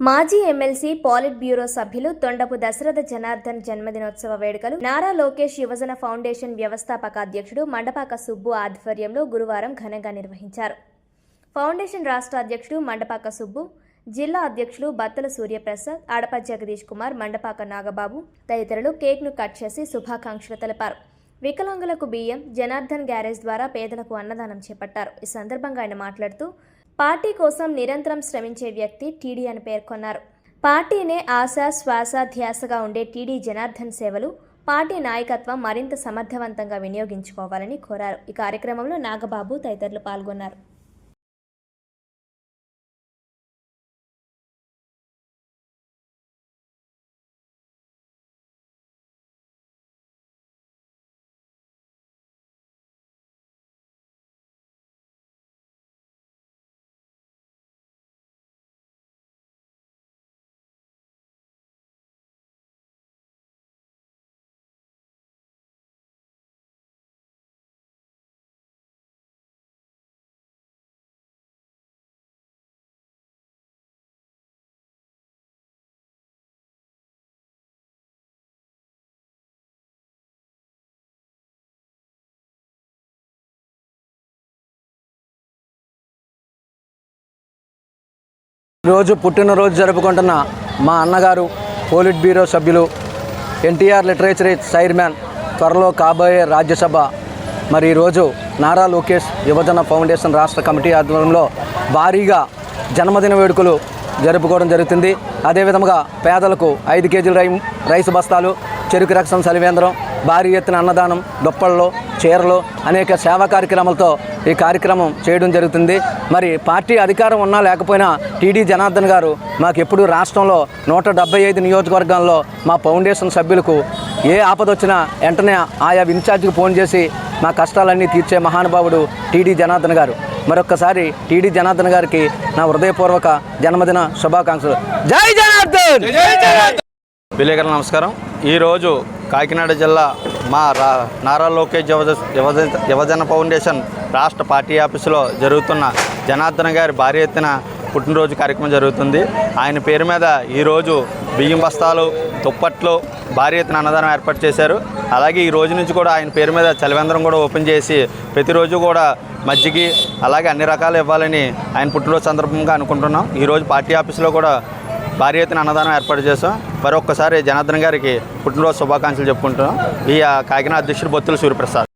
మాజీ MLC పాలిట్ bureau సభ్యులు తొండపు దశరథ జనార్దన్ జన్మదినోత్సవ వేడుకలు నారా లోకేష్ యువజన ఫౌండేషన్ వ్యవస్థాపక అధ్యక్షుడు మండపాక సుబ్బు ఆధ్వర్యంలో గురువారం ఘనంగా నిర్వహించారు. ఫౌండేషన్ రాష్ట్ర అధ్యక్షుడు మండపాక సుబ్బు, జిల్లా అధ్యక్షులు బత్తల సూర్యప్రసాద్, ఆడప జగదీష్ కుమార్, మండపాక నాగబాబు తదితరులు కేక్ను కట్ చేసి శుభాకాంక్షలు తెలిపారు. వికలాంగులకు బియ్యం, జనార్దన్ గ్యారేజ్ ద్వారా పేదలకు అన్నదానం చేపట్టారు. ఈ సందర్భంగా ఆయన మాట్లాడుతూ పార్టీ కోసం నిరంతరం శ్రమించే వ్యక్తి టీడీ అని పేర్కొన్నారు. పార్టీనే ఆశ శ్వాస ధ్యాసగా ఉండే టీడీ జనార్దన్ సేవలు పార్టీ నాయకత్వం మరింత సమర్థవంతంగా వినియోగించుకోవాలని కోరారు. ఈ కార్యక్రమంలో నాగబాబు తదితరులు పాల్గొన్నారు. ఈరోజు పుట్టినరోజు జరుపుకుంటున్న మా అన్నగారు పోలిట్ బ్యూరో సభ్యులు, ఎన్టీఆర్ లిటరేచర్ చైర్మన్, త్వరలో కాబోయే రాజ్యసభ, మరి ఈరోజు నారా లోకేష్ యువజన ఫౌండేషన్ రాష్ట్ర కమిటీ ఆధ్వర్యంలో భారీగా జన్మదిన వేడుకలు జరుపుకోవడం జరుగుతుంది. అదేవిధంగా పేదలకు 5 కేజీల రైసు బస్తాలు, చెరుకు రక్షణ సలివేంద్రం, భారీ ఎత్తున అన్నదానం, దుప్పళ్ళు, చీరలు, అనేక సేవా కార్యక్రమాలతో ఈ కార్యక్రమం చేయడం జరుగుతుంది. మరి పార్టీ అధికారం ఉన్నా లేకపోయినా టీడీ జనార్దన్ గారు మాకు ఎప్పుడు రాష్ట్రంలో 175 నియోజకవర్గాల్లో మా ఫౌండేషన్ సభ్యులకు ఏ ఆపద వచ్చినా వెంటనే ఆయా ఇన్ఛార్జికి ఫోన్ చేసి మా కష్టాలన్నీ తీర్చే మహానుభావుడు టీడీ జనార్దన్ గారు. మరొక్కసారి టీడీ జనార్దన్ గారికి నా హృదయపూర్వక జన్మదిన శుభాకాంక్షలు. జై జనార్దన్! విలేకరుల నమస్కారం. ఈరోజు కాకినాడ జిల్లా మా నారా లోకేష్ యువజన ఫౌండేషన్ రాష్ట్ర పార్టీ ఆఫీసులో జరుగుతున్న జనార్దన్ గారి భారీ ఎత్తున పుట్టినరోజు కార్యక్రమం జరుగుతుంది. ఆయన పేరు మీద ఈరోజు బియ్యం బస్తాలు, దుప్పట్లు, భారీ ఎత్తున అన్నదానం ఏర్పాటు చేశారు. అలాగే ఈ రోజు నుంచి కూడా ఆయన పేరు మీద చలివేంద్రం కూడా ఓపెన్ చేసి ప్రతిరోజు కూడా మజ్జిగి అలాగే అన్ని రకాలు ఇవ్వాలని ఆయన పుట్టినరోజు సందర్భంగా అనుకుంటున్నాం. ఈరోజు పార్టీ ఆఫీసులో కూడా భారీ ఎత్తున అన్నదానం ఏర్పాటు చేస్తాం. మరొక్కసారి జనార్దన్ గారికి పుట్టినరోజు శుభాకాంక్షలు చెప్పుకుంటున్నాం. ఈ కాకినాడ అధ్యక్షుడు బొత్తుల సూర్యప్రసాద్.